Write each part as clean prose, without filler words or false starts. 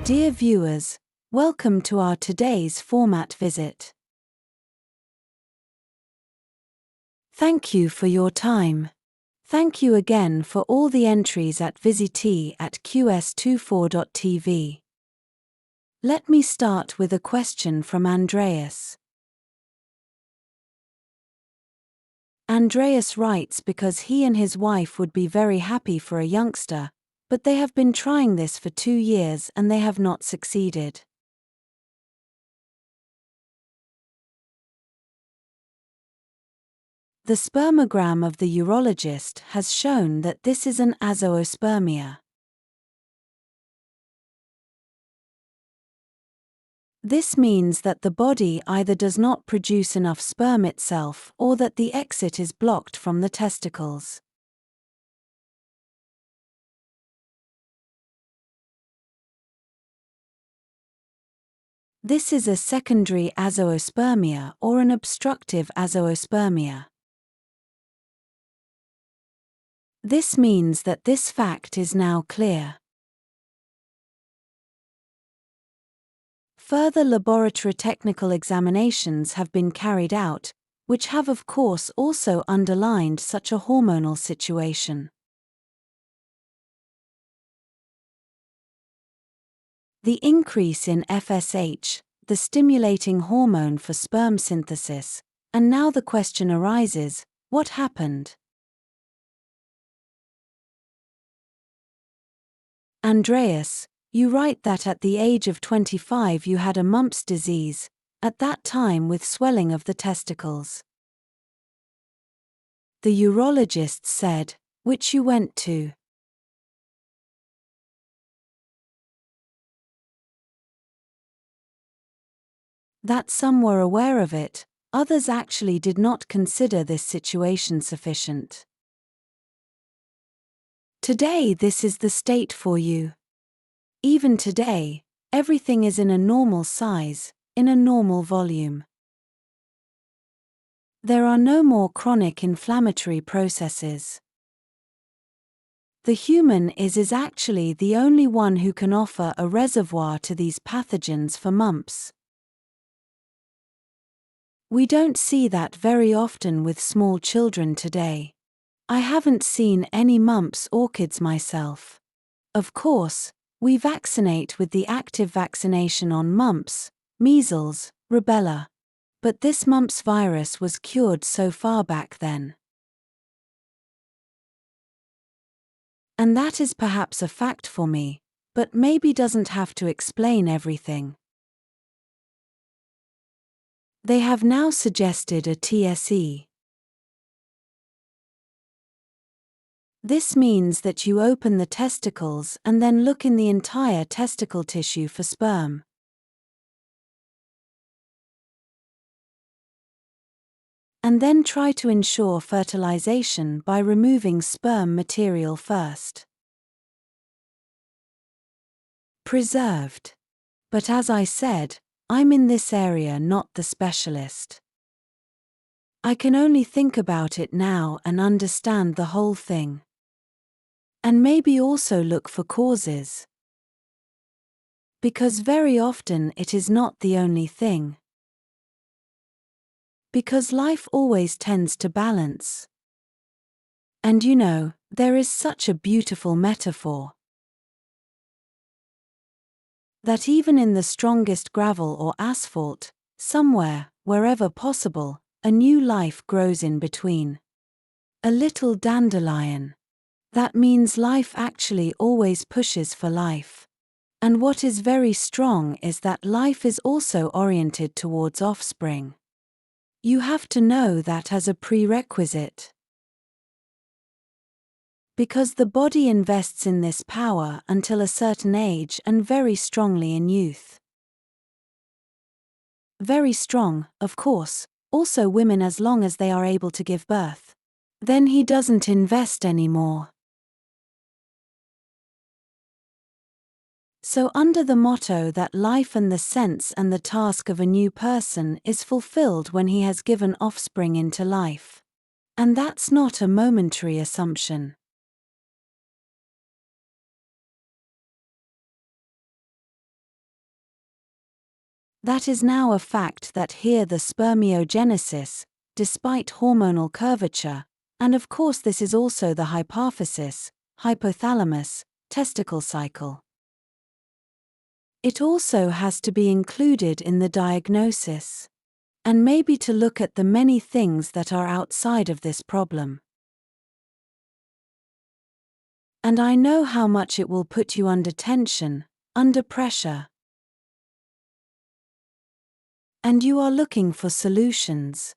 Dear viewers, welcome to our today's format visit. Thank you for your time. Thank you again for all the entries at Visite at QS24.TV. Let me start with a question from Andreas. Andreas writes because he and his wife would be very happy for a youngster, but they have been trying this for 2 years and they have not succeeded. The spermogram of the urologist has shown that this is an azoospermia. This means that the body either does not produce enough sperm itself or that the exit is blocked from the testicles. This is a secondary azoospermia or an obstructive azoospermia. This means that this fact is now clear. Further laboratory technical examinations have been carried out, which have of course also underlined such a hormonal situation. The increase in FSH, the stimulating hormone for sperm synthesis, and now the question arises, what happened? Andreas, you write that at the age of 25 you had a mumps disease, at that time with swelling of the testicles. The urologist said, which you went to. That some were aware of it, others actually did not consider this situation sufficient. Today this is the state for you. Even today, everything is in a normal size, in a normal volume. There are no more chronic inflammatory processes. The human is actually the only one who can offer a reservoir to these pathogens for mumps. We don't see that very often with small children today. I haven't seen any mumps or kids myself. Of course, we vaccinate with the active vaccination on mumps, measles, rubella. But this mumps virus was cured so far back then. And that is perhaps a fact for me, but maybe doesn't have to explain everything. They have now suggested a TSE. This means that you open the testicles and then look in the entire testicle tissue for sperm. And then try to ensure fertilization by removing sperm material first. Preserved. But as I said, I'm in this area not the specialist. I can only think about it now and understand the whole thing. And maybe also look for causes. Because very often it is not the only thing. Because life always tends to balance. And you know, there is such a beautiful metaphor. That even in the strongest gravel or asphalt, somewhere, wherever possible, a new life grows in between. A little dandelion. That means life actually always pushes for life. And what is very strong is that life is also oriented towards offspring. You have to know that as a prerequisite. Because the body invests in this power until a certain age and very strongly in youth. Very strong, of course, also women as long as they are able to give birth. Then he doesn't invest anymore. So under the motto that life and the sense and the task of a new person is fulfilled when he has given offspring into life. And that's not a momentary assumption. That is now a fact that here the spermiogenesis, despite hormonal curvature, and of course this is also the hypophysis, hypothalamus, testicle cycle. It also has to be included in the diagnosis. And maybe to look at the many things that are outside of this problem. And I know how much it will put you under tension, under pressure. And you are looking for solutions.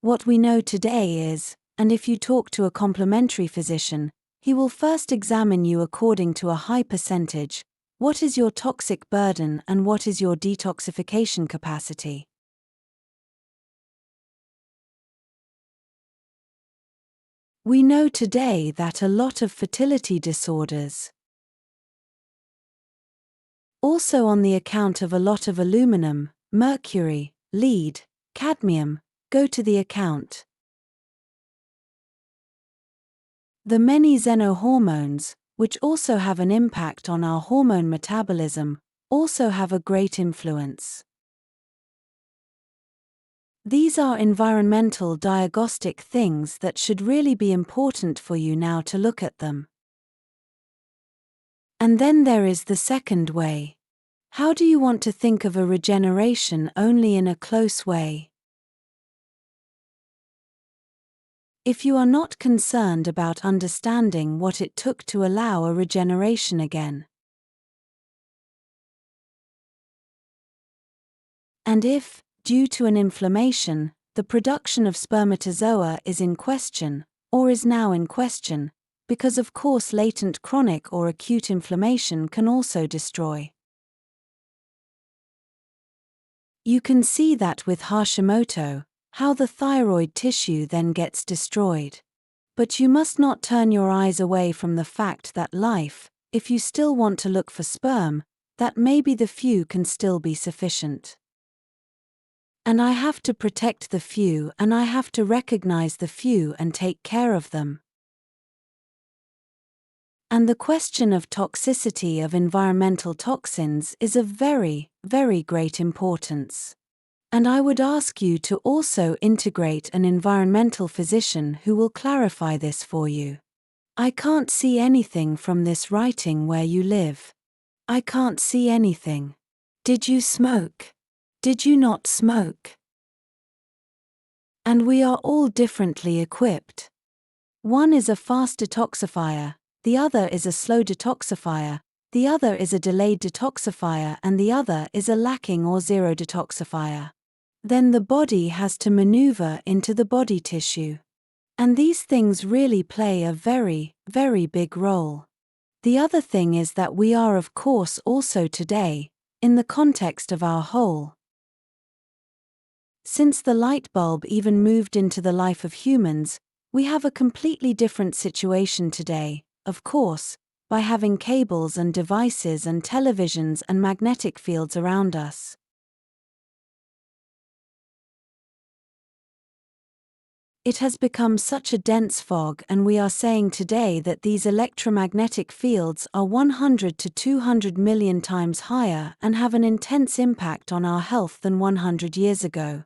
What we know today is, and if you talk to a complementary physician, he will first examine you according to a high percentage. What is your toxic burden and what is your detoxification capacity? We know today that a lot of fertility disorders, also on the account of a lot of aluminum, mercury, lead, cadmium, go to the account. The many xenohormones, which also have an impact on our hormone metabolism, also have a great influence. These are environmental diagnostic things that should really be important for you now to look at them. And then there is the second way. How do you want to think of a regeneration only in a close way? If you are not concerned about understanding what it took to allow a regeneration again. And if, due to an inflammation, the production of spermatozoa is in question, or is now in question, because of course latent chronic or acute inflammation can also destroy. You can see that with Hashimoto, how the thyroid tissue then gets destroyed. But you must not turn your eyes away from the fact that life, if you still want to look for sperm, that maybe the few can still be sufficient. And I have to protect the few and I have to recognize the few and take care of them. And the question of toxicity of environmental toxins is of very, very great importance. And I would ask you to also integrate an environmental physician who will clarify this for you. I can't see anything from this writing where you live. I can't see anything. Did you smoke? Did you not smoke? And we are all differently equipped. One is a fast detoxifier, the other is a slow detoxifier, the other is a delayed detoxifier, and the other is a lacking or zero detoxifier. Then the body has to maneuver into the body tissue. And these things really play a very, very big role. The other thing is that we are of course also today, in the context of our whole. Since the light bulb even moved into the life of humans, we have a completely different situation today, of course, by having cables and devices and televisions and magnetic fields around us. It has become such a dense fog, and we are saying today that these electromagnetic fields are 100 to 200 million times higher and have an intense impact on our health than 100 years ago.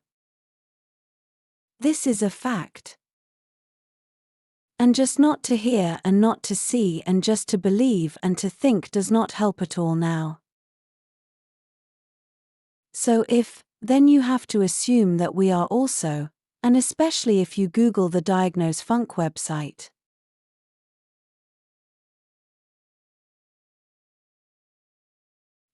This is a fact. And just not to hear and not to see and just to believe and to think does not help at all now. So then you have to assume that we are also, and especially if you Google the Diagnose Funk website.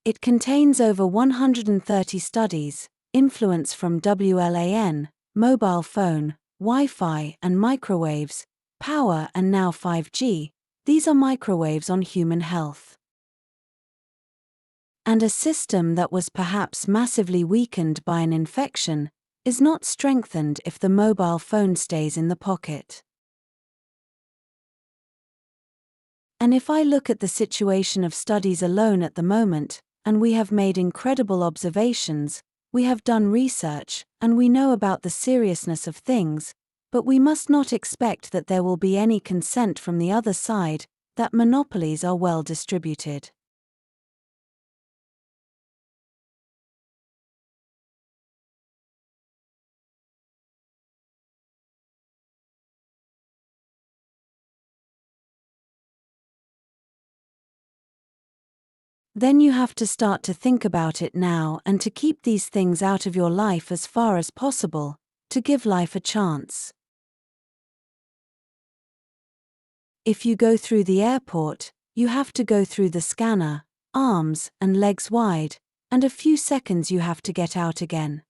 It contains over 130 studies, influence from WLAN, mobile phone, Wi-Fi and microwaves, power and now 5G, these are microwaves on human health. And a system that was perhaps massively weakened by an infection is not strengthened if the mobile phone stays in the pocket. And if I look at the situation of studies alone at the moment, and we have made incredible observations, we have done research, and we know about the seriousness of things, but we must not expect that there will be any consent from the other side, that monopolies are well distributed. then you have to start to think about it now and to keep these things out of your life as far as possible, to give life a chance. If you go through the airport, you have to go through the scanner, arms and legs wide, and a few seconds you have to get out again.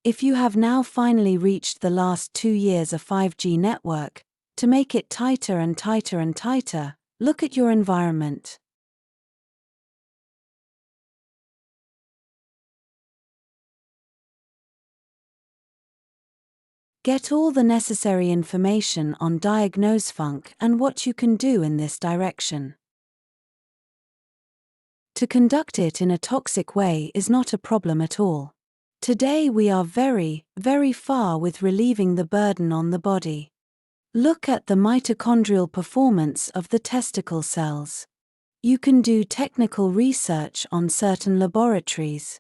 If you have now finally reached the last 2 years of 5G network, to make it tighter and tighter and tighter, look at your environment. Get all the necessary information on diagnosefunk and what you can do in this direction. To conduct it in a toxic way is not a problem at all. Today we are very, very far with relieving the burden on the body. Look at the mitochondrial performance of the testicle cells. You can do technical research on certain laboratories.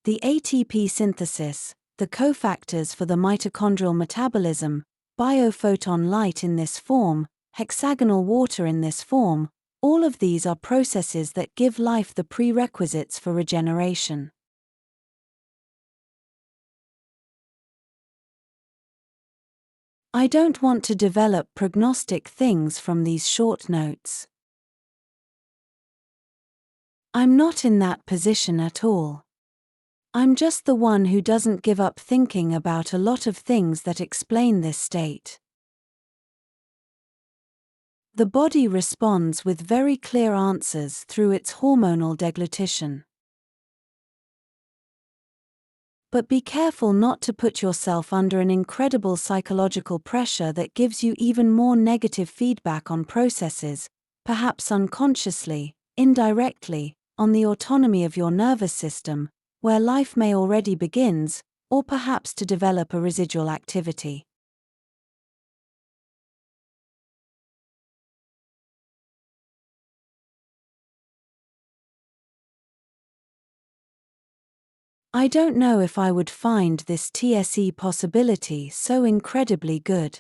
The ATP synthesis, the cofactors for the mitochondrial metabolism, biophoton light in this form, hexagonal water in this form, all of these are processes that give life the prerequisites for regeneration. I don't want to develop prognostic things from these short notes. I'm not in that position at all. I'm just the one who doesn't give up thinking about a lot of things that explain this state. The body responds with very clear answers through its hormonal deglutition. But be careful not to put yourself under an incredible psychological pressure that gives you even more negative feedback on processes, perhaps unconsciously, indirectly, on the autonomy of your nervous system, where life may already begins, or perhaps to develop a residual activity. I don't know if I would find this TSE possibility so incredibly good.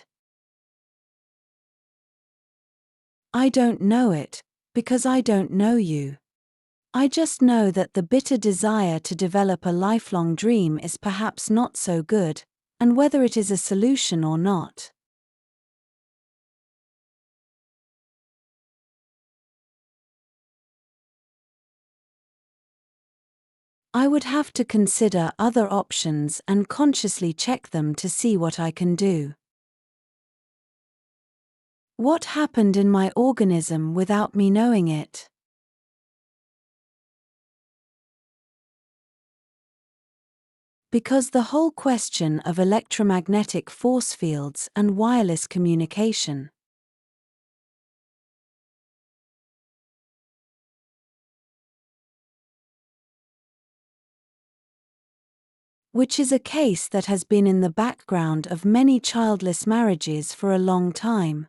I don't know it, because I don't know you. I just know that the bitter desire to develop a lifelong dream is perhaps not so good, and whether it is a solution or not. I would have to consider other options and consciously check them to see what I can do. What happened in my organism without me knowing it? Because the whole question of electromagnetic force fields and wireless communication, which is a case that has been in the background of many childless marriages for a long time.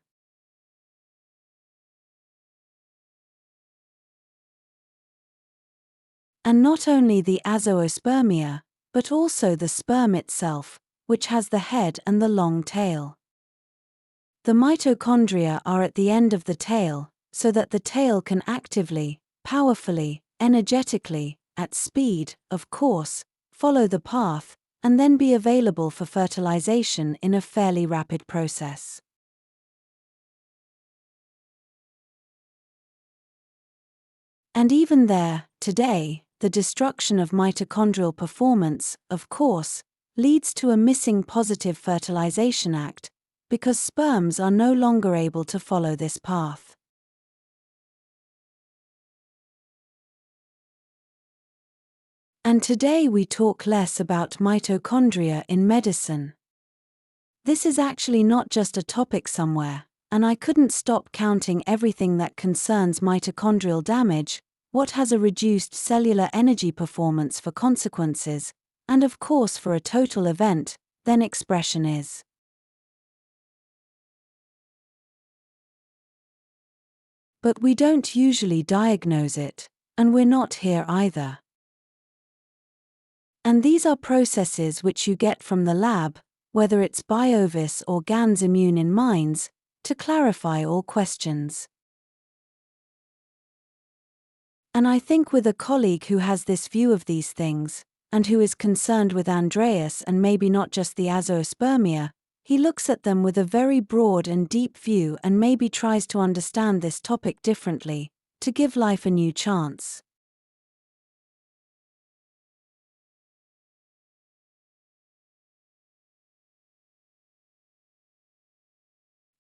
And not only the Azoospermia, but also the sperm itself, which has the head and the long tail. The mitochondria are at the end of the tail, so that the tail can actively, powerfully, energetically, at speed, of course, follow the path, and then be available for fertilization in a fairly rapid process. And even there, today, the destruction of mitochondrial performance, of course, leads to a missing positive fertilization act, because sperms are no longer able to follow this path. And today we talk less about mitochondria in medicine. This is actually not just a topic somewhere, and I couldn't stop counting everything that concerns mitochondrial damage, what has a reduced cellular energy performance for consequences, and of course for a total event, then expression is. But we don't usually diagnose it, and we're not here either. And these are processes which you get from the lab, whether it's BioVis or GAN's Immune in Minds, to clarify all questions. And I think with a colleague who has this view of these things, and who is concerned with Andreas and maybe not just the Azoospermia, he looks at them with a very broad and deep view and maybe tries to understand this topic differently, to give life a new chance.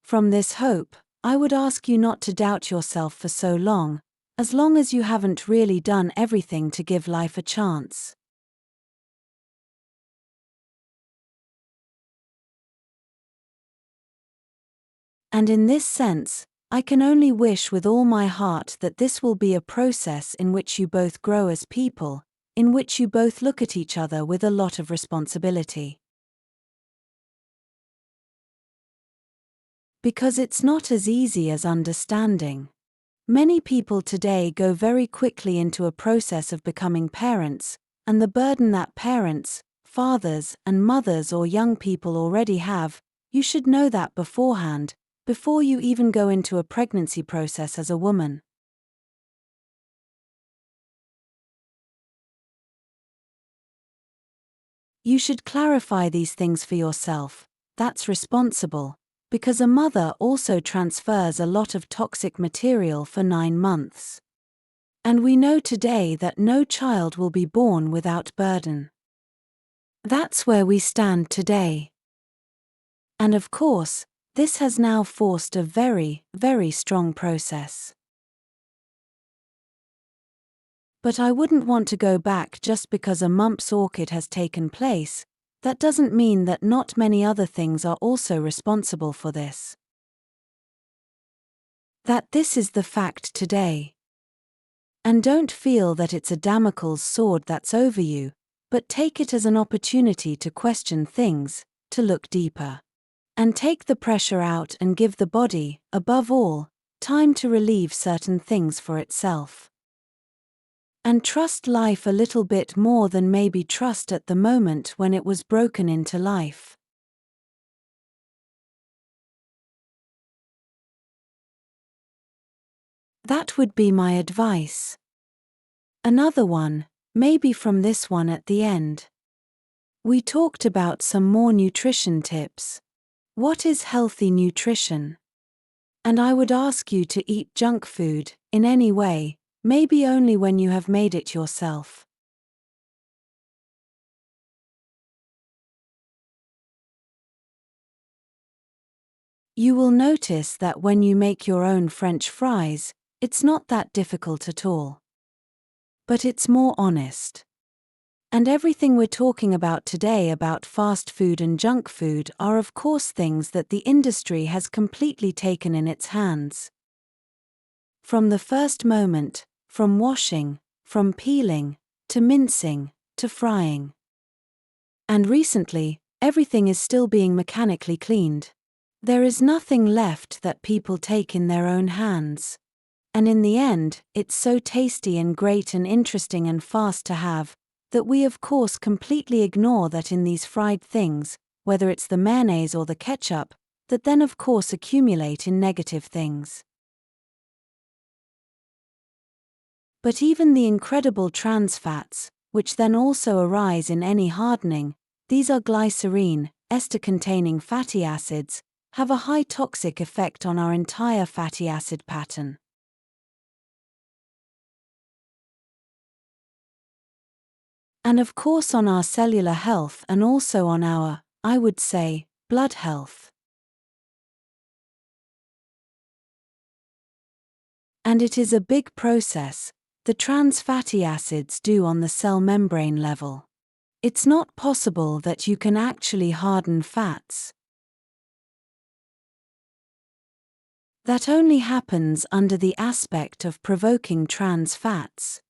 From this hope, I would ask you not to doubt yourself for so long as you haven't really done everything to give life a chance. And in this sense, I can only wish with all my heart that this will be a process in which you both grow as people, in which you both look at each other with a lot of responsibility. Because it's not as easy as understanding. Many people today go very quickly into a process of becoming parents, and the burden that parents, fathers, and mothers or young people already have, you should know that beforehand, before you even go into a pregnancy process as a woman. You should clarify these things for yourself. That's responsible, because a mother also transfers a lot of toxic material for 9 months. And we know today that no child will be born without burden. That's where we stand today. And of course, this has now forced a very, very strong process. But I wouldn't want to go back just because a mumps orchid has taken place. That doesn't mean that not many other things are also responsible for this. That this is the fact today. And don't feel that it's a Damocles sword that's over you, but take it as an opportunity to question things, to look deeper. And take the pressure out and give the body, above all, time to relieve certain things for itself. And trust life a little bit more than maybe trust at the moment when it was broken into life. That would be my advice. Another one, maybe from this one at the end. We talked about some more nutrition tips. What is healthy nutrition? And I would ask you to eat junk food, in any way, maybe only when you have made it yourself. You will notice that when you make your own French fries, it's not that difficult at all. But it's more honest. And everything we're talking about today about fast food and junk food are of course things that the industry has completely taken in its hands. From the first moment, from washing, from peeling, to mincing, to frying. And recently, everything is still being mechanically cleaned. There is nothing left that people take in their own hands. And in the end, it's so tasty and great and interesting and fast to have, that we of course completely ignore that in these fried things, whether it's the mayonnaise or the ketchup, that then of course accumulate in negative things. But even the incredible trans fats, which then also arise in any hardening, these are glycerine, ester-containing fatty acids, have a high toxic effect on our entire fatty acid pattern. And of course on our cellular health and also on our, I would say, blood health. And it is a big process, the trans fatty acids do on the cell membrane level. It's not possible that you can actually harden fats. That only happens under the aspect of provoking trans fats.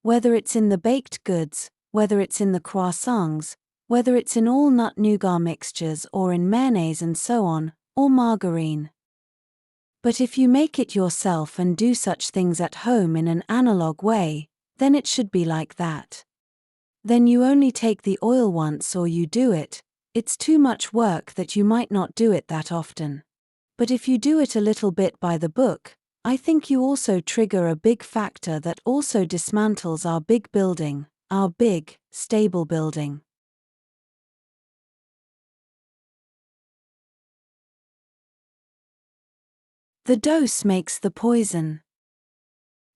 Whether it's in the baked goods, whether it's in the croissants, whether it's in all nut nougat mixtures or in mayonnaise and so on, or margarine. But if you make it yourself and do such things at home in an analog way, then it should be like that. Then you only take the oil once or you do it, it's too much work that you might not do it that often. But if you do it a little bit by the book, I think you also trigger a big factor that also dismantles our big building, our big, stable building. The dose makes the poison.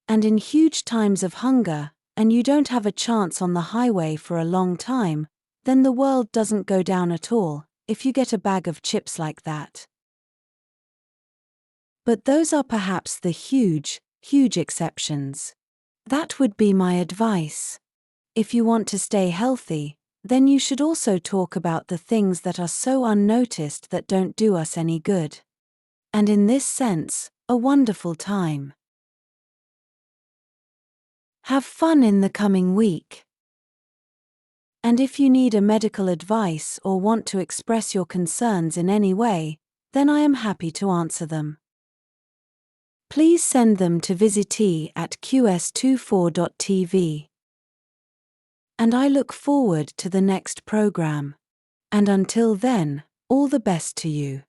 And in huge times of hunger, and you don't have a chance on the highway for a long time, then the world doesn't go down at all, if you get a bag of chips like that. But those are perhaps the huge, huge exceptions. That would be my advice. If you want to stay healthy, then you should also talk about the things that are so unnoticed that don't do us any good. And in this sense, a wonderful time. Have fun in the coming week. And if you need a medical advice or want to express your concerns in any way, then I am happy to answer them. Please send them to Visite at QS24.TV. And I look forward to the next program. And until then, all the best to you.